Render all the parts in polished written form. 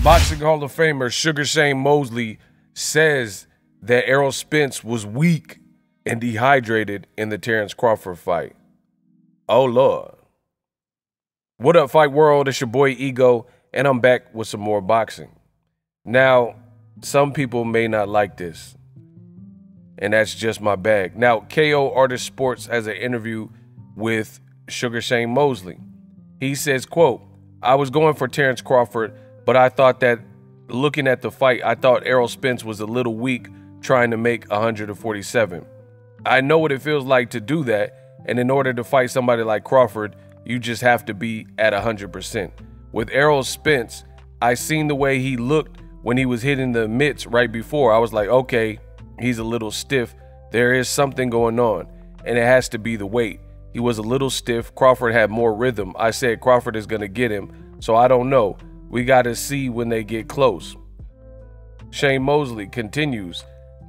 Boxing Hall of Famer Sugar Shane Mosley says that Errol Spence was weak and dehydrated in the Terrence Crawford fight. Oh, Lord. What up, Fight World? It's your boy Ego, and I'm back with some more boxing. Now, some people may not like this, and that's just my bag. Now, KO Artist Sports has an interview with Sugar Shane Mosley. He says, quote, "I was going for Terrence Crawford, but I thought that looking at the fight, I thought Errol Spence was a little weak trying to make 147. I know what it feels like to do that, and in order to fight somebody like Crawford, you just have to be at 100%. With Errol Spence, I seen the way he looked when he was hitting the mitts right before. I was like, okay, he's a little stiff. There is something going on, and it has to be the weight. He was a little stiff. Crawford had more rhythm. I said Crawford is going to get him, so I don't know. We got to see when they get close." Shane Mosley continues,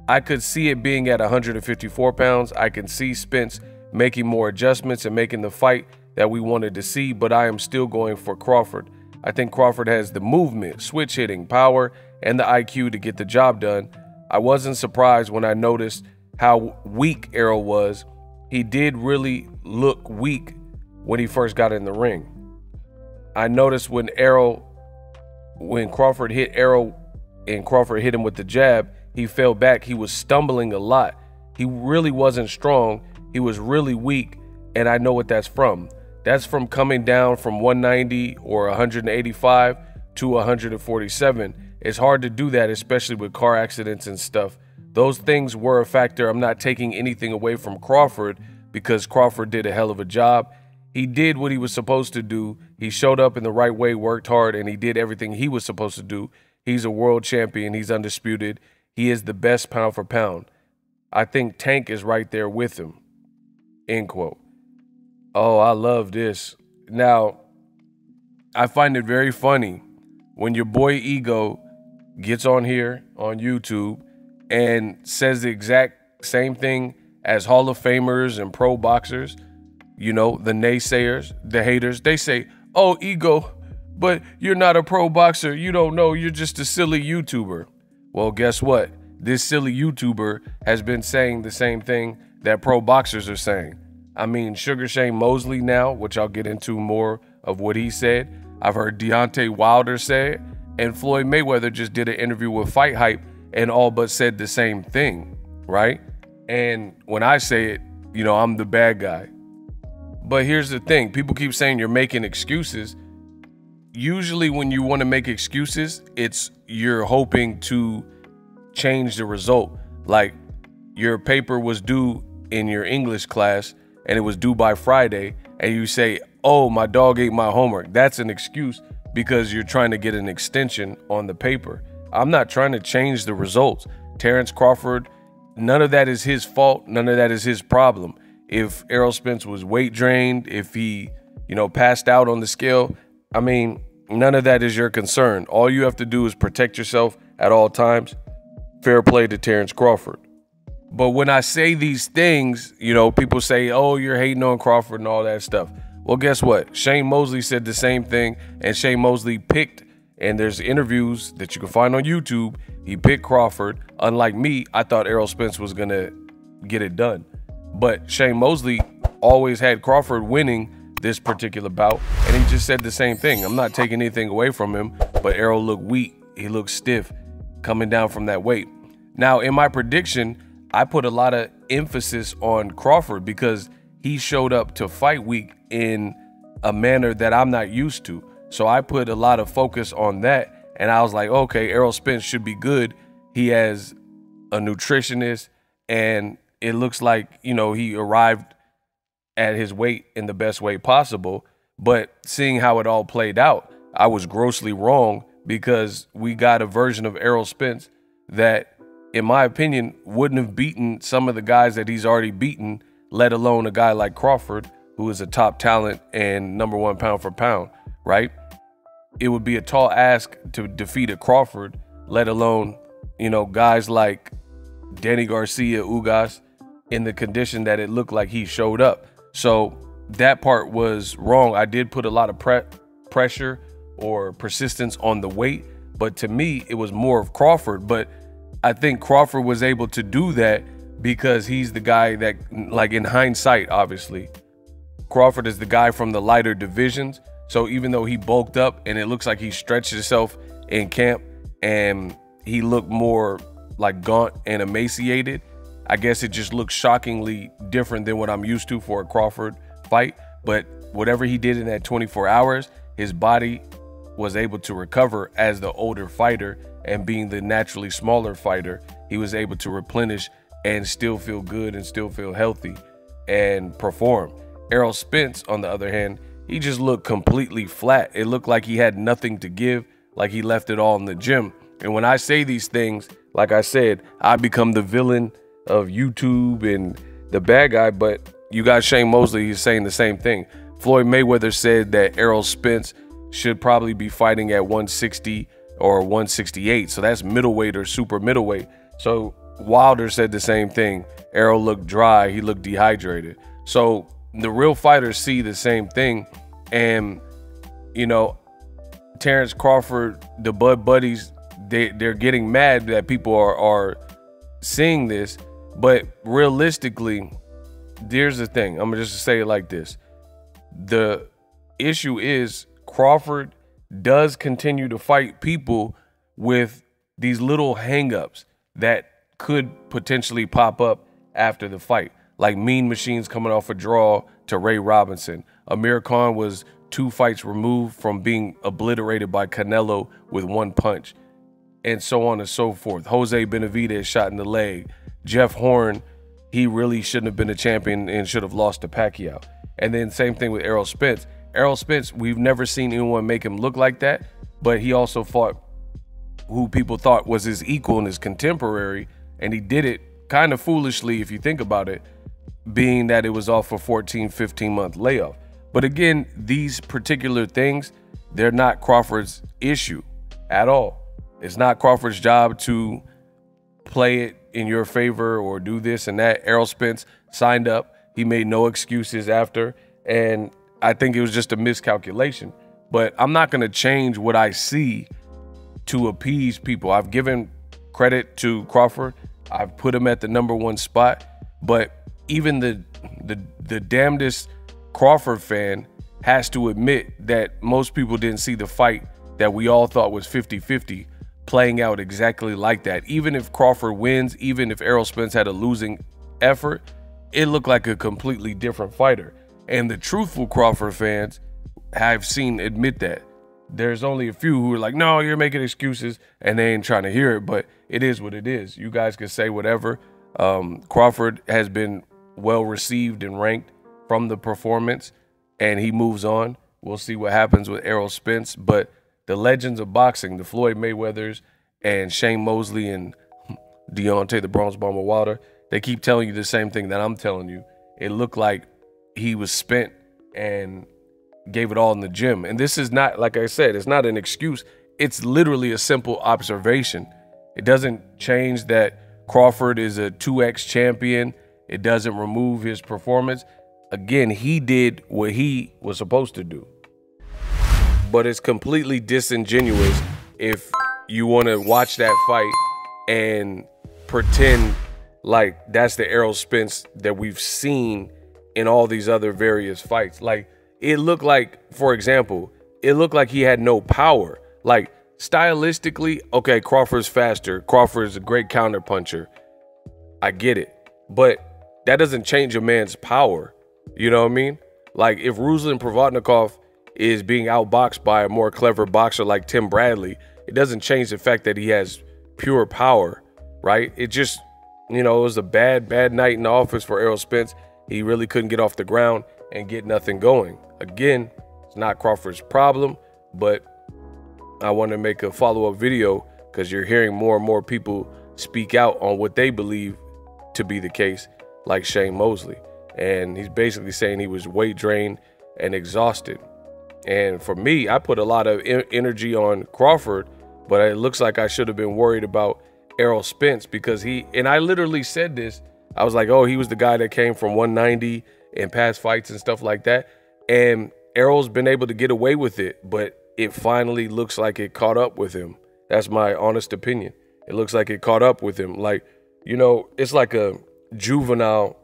"I could see it being at 154 pounds. I can see Spence making more adjustments and making the fight that we wanted to see, but I am still going for Crawford. I think Crawford has the movement, switch hitting, power, and the IQ to get the job done. I wasn't surprised when I noticed how weak Errol was. He did really look weak when he first got in the ring. I noticed when Crawford hit Errol and Crawford hit him with the jab, he fell back. He was stumbling a lot. He really wasn't strong. He was really weak, and I know what that's from. That's from coming down from 190 or 185 to 147. It's hard to do that, especially with car accidents and stuff. Those things were a factor. I'm not taking anything away from Crawford because Crawford did a hell of a job. He did what he was supposed to do. He showed up in the right way, worked hard, and he did everything he was supposed to do. He's a world champion. He's undisputed. He is the best pound for pound. I think Tank is right there with him." End quote. Oh, I love this. Now, I find it very funny when your boy Ego gets on here on YouTube and says the exact same thing as Hall of Famers and pro boxers. You know, the naysayers, the haters, they say, "Oh, Ego, but you're not a pro boxer. You don't know. You're just a silly YouTuber." Well, guess what? This silly YouTuber has been saying the same thing that pro boxers are saying. I mean, Sugar Shane Mosley now, which I'll get into more of what he said. I've heard Deontay Wilder say it, and Floyd Mayweather just did an interview with Fight Hype and all but said the same thing, right? And when I say it, you know, I'm the bad guy. But here's the thing. People keep saying you're making excuses. Usually when you want to make excuses, you're hoping to change the result. Like your paper was due in your English class and it was due by Friday, and you say, "Oh, my dog ate my homework." That's an excuse because you're trying to get an extension on the paper. I'm not trying to change the results. Terrence Crawford, none of that is his fault. None of that is his problem. If Errol Spence was weight drained, if he, passed out on the scale, I mean, none of that is your concern. All you have to do is protect yourself at all times. Fair play to Terrence Crawford. But when I say these things, people say, "Oh, you're hating on Crawford and all that stuff." Well, guess what? Shane Mosley said the same thing, and Shane Mosley picked, and there's interviews that you can find on YouTube, he picked Crawford. Unlike me, I thought Errol Spence was going to get it done. But Shane Mosley always had Crawford winning this particular bout, and he just said the same thing. I'm not taking anything away from him, but Errol looked weak. He looked stiff coming down from that weight. Now, in my prediction, I put a lot of emphasis on Crawford because he showed up to fight week in a manner that I'm not used to. So I put a lot of focus on that, and I was like, okay, Errol Spence should be good. He has a nutritionist, and it looks like, he arrived at his weight in the best way possible. But seeing how it all played out, I was grossly wrong because we got a version of Errol Spence that, in my opinion, wouldn't have beaten some of the guys that he's already beaten, let alone a guy like Crawford, who is a top talent and #1 pound for pound, right? It would be a tall ask to defeat a Crawford, let alone, guys like Danny Garcia, Ugas, in the condition that it looked like he showed up. So that part was wrong. I did put a lot of pressure or persistence on the weight, But to me, it was more of Crawford. But I think Crawford was able to do that because he's the guy that, like, in hindsight, obviously, Crawford is the guy from the lighter divisions. So even though he bulked up and it looks like he stretched himself in camp and he looked more like gaunt and emaciated, I guess it just looks shockingly different than what I'm used to for a Crawford fight. But whatever he did in that 24 hours, his body was able to recover as the older fighter, and being the naturally smaller fighter, he was able to replenish and still feel good and still feel healthy and perform. Errol Spence, on the other hand, he just looked completely flat. It looked like he had nothing to give, like he left it all in the gym. And when I say these things, like I said, I become the villain of YouTube and the bad guy, but you got Shane Mosley, he's saying the same thing. Floyd Mayweather said that Errol Spence should probably be fighting at 160 or 168. So that's middleweight or super middleweight. So Wilder said the same thing. Errol looked dry, he looked dehydrated. So the real fighters see the same thing. And, you know, Terrence Crawford, the Bud Buddies, they're getting mad that people are seeing this. But realistically, here's the thing. I'm gonna just say it like this. The issue is Crawford does continue to fight people with these little hangups that could potentially pop up after the fight, like Mean Machines coming off a draw to Ray Robinson. Amir Khan was 2 fights removed from being obliterated by Canelo with 1 punch, and so on and so forth. Jose Benavidez shot in the leg. Jeff Horn, he really shouldn't have been a champion and should have lost to Pacquiao. And then same thing with Errol Spence. Errol Spence, we've never seen anyone make him look like that, but he also fought who people thought was his equal and his contemporary, and he did it kind of foolishly if you think about it, being that it was off a 14, 15-month layoff. But again, these particular things, they're not Crawford's issue at all. It's not Crawford's job to play it in your favor or do this and that. Errol Spence signed up. He made no excuses after, and I think it was just a miscalculation. But I'm not going to change what I see to appease people. I've given credit to Crawford. I've put him at the #1 spot. But even the damnedest Crawford fan has to admit that most people didn't see the fight that we all thought was 50-50 playing out exactly like that. Even if Crawford wins, even if Errol Spence had a losing effort, it looked like a completely different fighter. And the truthful Crawford fans I've seen admit that. There's only a few who are like, no, you're making excuses, and they ain't trying to hear it, but it is what it is. You guys can say whatever. Crawford has been well received and ranked from the performance, and he moves on. We'll see what happens with Errol Spence, but the legends of boxing, the Floyd Mayweathers and Shane Mosley and Deontay the Bronze Bomber Wilder, they keep telling you the same thing that I'm telling you. It looked like he was spent and gave it all in the gym. And this is not, like I said, it's not an excuse. It's literally a simple observation. It doesn't change that Crawford is a 2X champion. It doesn't remove his performance. Again, he did what he was supposed to do. But it's completely disingenuous if you want to watch that fight and pretend like that's the Errol Spence that we've seen in all these other various fights. Like, it looked like, for example, it looked like he had no power. Like, stylistically, okay, Crawford's faster. Crawford's a great counter puncher. I get it. But that doesn't change a man's power. You know what I mean? Like, if Ruslan Provodnikov is being outboxed by a more clever boxer like Tim Bradley, it doesn't change the fact that he has pure power, right? It just, you know, it was a bad night in the office for Errol Spence. He really couldn't get off the ground and get nothing going. Again, it's not Crawford's problem, but I want to make a follow-up video because you're hearing more and more people speak out on what they believe to be the case, like Shane Mosley. And he's basically saying he was weight drained and exhausted. And for me, I put a lot of energy on Crawford, but it looks like I should have been worried about Errol Spence because and I literally said this, I was like, oh, he was the guy that came from 190 in past fights and stuff like that. And Errol's been able to get away with it, but it finally looks like it caught up with him. That's my honest opinion. It looks like it caught up with him. Like, you know, it's like a juvenile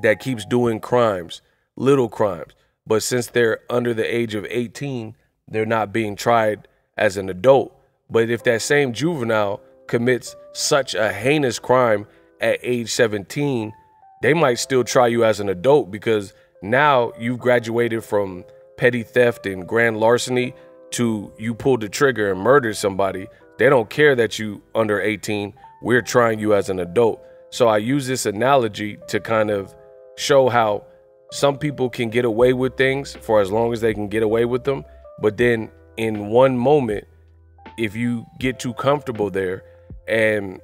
that keeps doing crimes, little crimes. But since they're under the age of 18, they're not being tried as an adult. But if that same juvenile commits such a heinous crime at age 17, they might still try you as an adult, because now you've graduated from petty theft and grand larceny to you pulled the trigger and murdered somebody. They don't care that you under 18. We're trying you as an adult. So I use this analogy to kind of show how some people can get away with things for as long as they can get away with them. But then in one moment, if you get too comfortable there and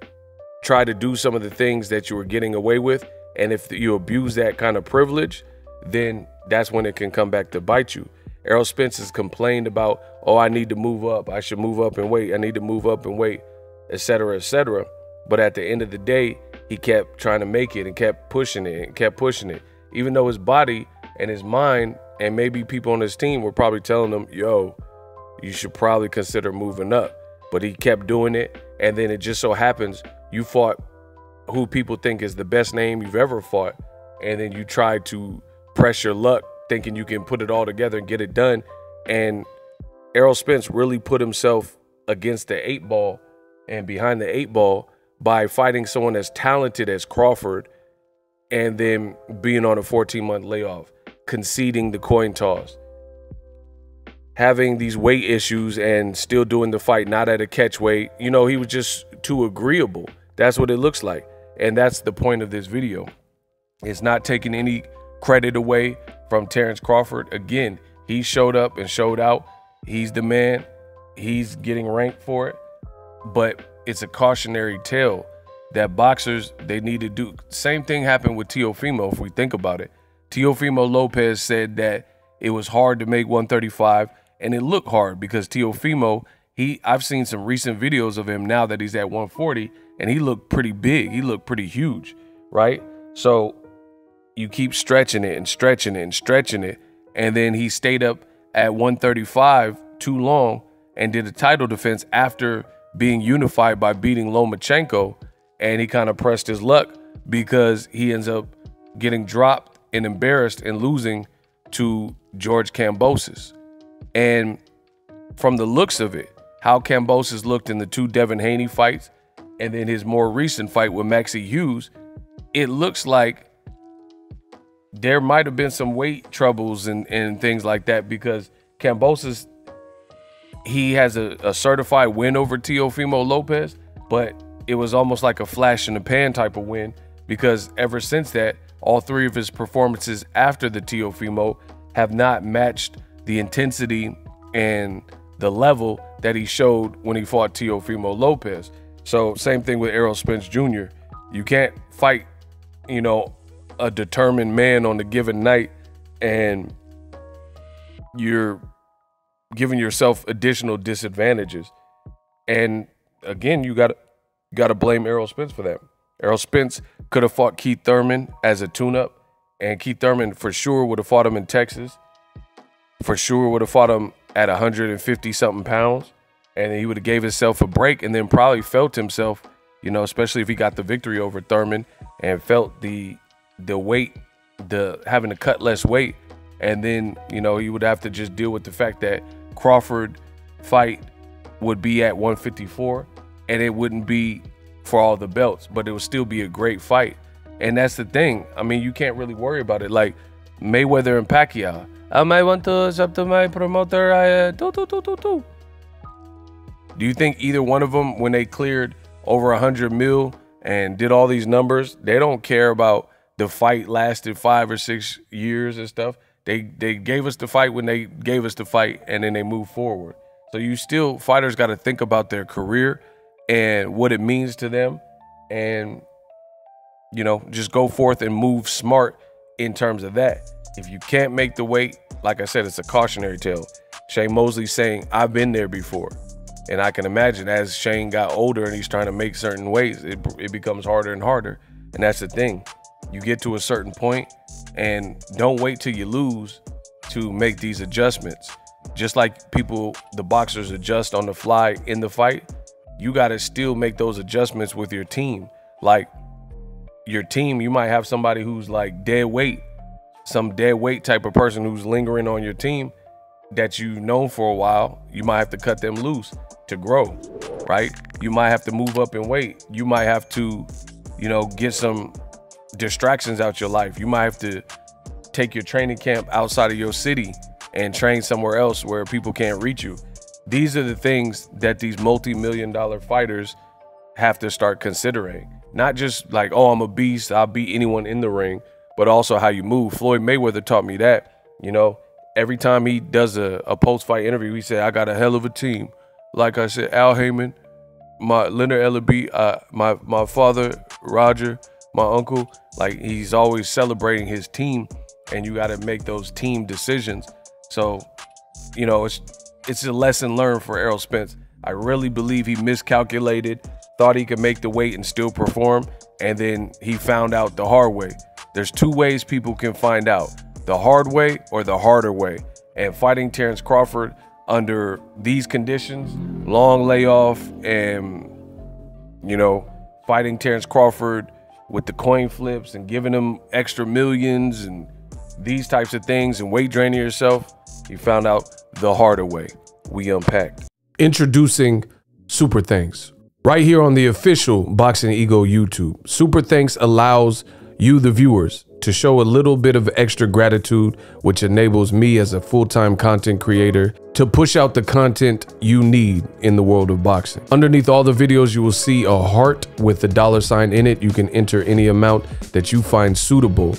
try to do some of the things that you were getting away with, and if you abuse that kind of privilege, then that's when it can come back to bite you. Errol Spence has complained about, oh, I need to move up. I should move up and wait. I need to move up and wait, et cetera, et cetera. But at the end of the day, he kept trying to make it and kept pushing it and kept pushing it, even though his body and his mind and maybe people on his team were probably telling him, yo, you should probably consider moving up. But he kept doing it. And then it just so happens you fought who people think is the best name you've ever fought. And then you tried to press your luck thinking you can put it all together and get it done. And Errol Spence really put himself against the 8-ball and behind the 8-ball by fighting someone as talented as Crawford and then being on a 14-month layoff, conceding the coin toss, having these weight issues and still doing the fight not at a catch weight. You know, he was just too agreeable. That's what it looks like. And that's the point of this video. It's not taking any credit away from Terrence Crawford. Again, he showed up and showed out. He's the man. He's getting ranked for it. But it's a cautionary tale that boxers, they need to do. Same thing happened with Teofimo, if we think about it. Teofimo Lopez said that it was hard to make 135, and it looked hard because Teofimo, I've seen some recent videos of him now that he's at 140, and he looked pretty big. He looked pretty huge, right? So you keep stretching it and stretching it and stretching it, and then he stayed up at 135 too long and did a title defense after being unified by beating Lomachenko, and he kind of pressed his luck because he ends up getting dropped and embarrassed and losing to George Kambosos. And from the looks of it, how Kambosos looked in the 2 Devin Haney fights and then his more recent fight with Maxie Hughes, it looks like there might have been some weight troubles and things like that, because Kambosos, he has a certified win over Teofimo Lopez, but it was almost like a flash in the pan type of win, because ever since that, all 3 of his performances after the Teofimo have not matched the intensity and the level that he showed when he fought Teofimo Lopez. So same thing with Errol Spence Jr. You can't fight, you know, a determined man on a given night and you're giving yourself additional disadvantages. And again, you got to blame Errol Spence for that. Errol Spence could have fought Keith Thurman as a tune-up, and Keith Thurman for sure would have fought him in Texas. For sure would have fought him at 150-something pounds, and he would have gave himself a break and then probably felt himself, you know, especially if he got the victory over Thurman and felt the weight, having to cut less weight. And then, you know, he would have to just deal with the fact that Crawford fight would be at 154 and it wouldn't be for all the belts, but it would still be a great fight. And that's the thing. I mean, you can't really worry about it. Like Mayweather and Pacquiao. I might want to sub to my promoter. Do you think either one of them, when they cleared over 100 mil and did all these numbers, they don't care about the fight lasted 5 or 6 years and stuff? They gave us the fight when they gave us the fight, and then they move forward. So fighters got to think about their career and what it means to them, and, you know, just go forth and move smart in terms of that. If you can't make the weight, like I said, it's a cautionary tale. Shane Mosley saying, I've been there before. And I can imagine as Shane got older and he's trying to make certain weights, it becomes harder and harder. And that's the thing. You get to a certain point and don't wait till you lose to make these adjustments. just like the boxers adjust on the fly in the fight, you got to still make those adjustments with your team. Like your team, you might have somebody who's like dead weight, some dead weight type of person who's lingering on your team that you've known for a while. You might have to cut them loose to grow, right? You might have to move up in weight. You might have to, you know, get some distractions out your life. You might have to take your training camp outside of your city and train somewhere else where people can't reach you. These are the things that these multi-million-dollar fighters have to start considering. Not just like, oh, I'm a beast, I'll beat anyone in the ring, but also how you move. Floyd Mayweather taught me that. You know, every time he does a post-fight interview, he said, I got a hell of a team. Like I said, Al Heyman, my Leonard Ellaby, my father, Roger, my uncle. Like, he's always celebrating his team, and you got to make those team decisions. So, you know, it's a lesson learned for Errol Spence. I really believe he miscalculated, thought he could make the weight and still perform, and then he found out the hard way. There's two ways people can find out, the hard way or the harder way. And fighting Terrence Crawford under these conditions, long layoff, and, you know, fighting Terrence Crawford with the coin flips and giving him extra millions and these types of things and weight draining yourself, he found out the harder way. We unpacked. Introducing Super Thanks. Right here on the official Boxing Ego YouTube. Super Thanks allows you, the viewers, to show a little bit of extra gratitude, which enables me as a full-time content creator to push out the content you need in the world of boxing. Underneath all the videos, you will see a heart with the $sign in it. You can enter any amount that you find suitable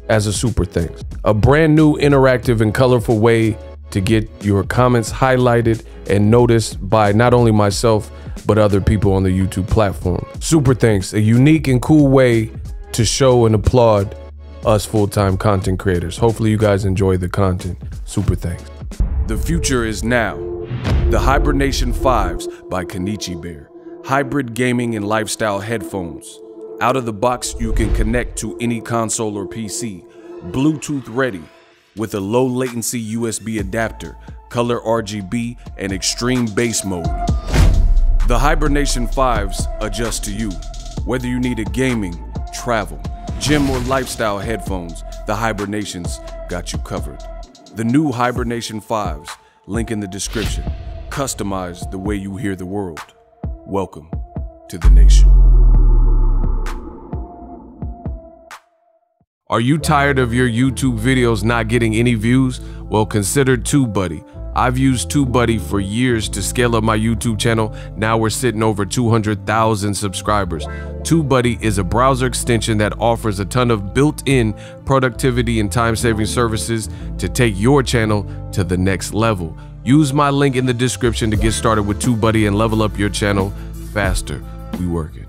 as a super thanks. A brand new, interactive, and colorful way to get your comments highlighted and noticed by not only myself, but other people on the YouTube platform. Super thanks, a unique and cool way to show and applaud us full-time content creators. Hopefully you guys enjoy the content. Super thanks. The future is now. The Hibernation 5s by Kenichi Bear. Hybrid gaming and lifestyle headphones. Out of the box, you can connect to any console or PC. Bluetooth ready with a low latency USB adapter, color RGB, and extreme bass mode. The Hibernation 5s adjust to you. Whether you need a gaming, travel, gym, or lifestyle headphones, the Hibernations got you covered. The new Hibernation 5s, link in the description. Customize the way you hear the world. Welcome to the nation. Are you tired of your YouTube videos not getting any views? Well, consider TubeBuddy. I've used TubeBuddy for years to scale up my YouTube channel. Now we're sitting over 200,000 subscribers. TubeBuddy is a browser extension that offers a ton of built-in productivity and time-saving services to take your channel to the next level. Use my link in the description to get started with TubeBuddy and level up your channel faster. We working.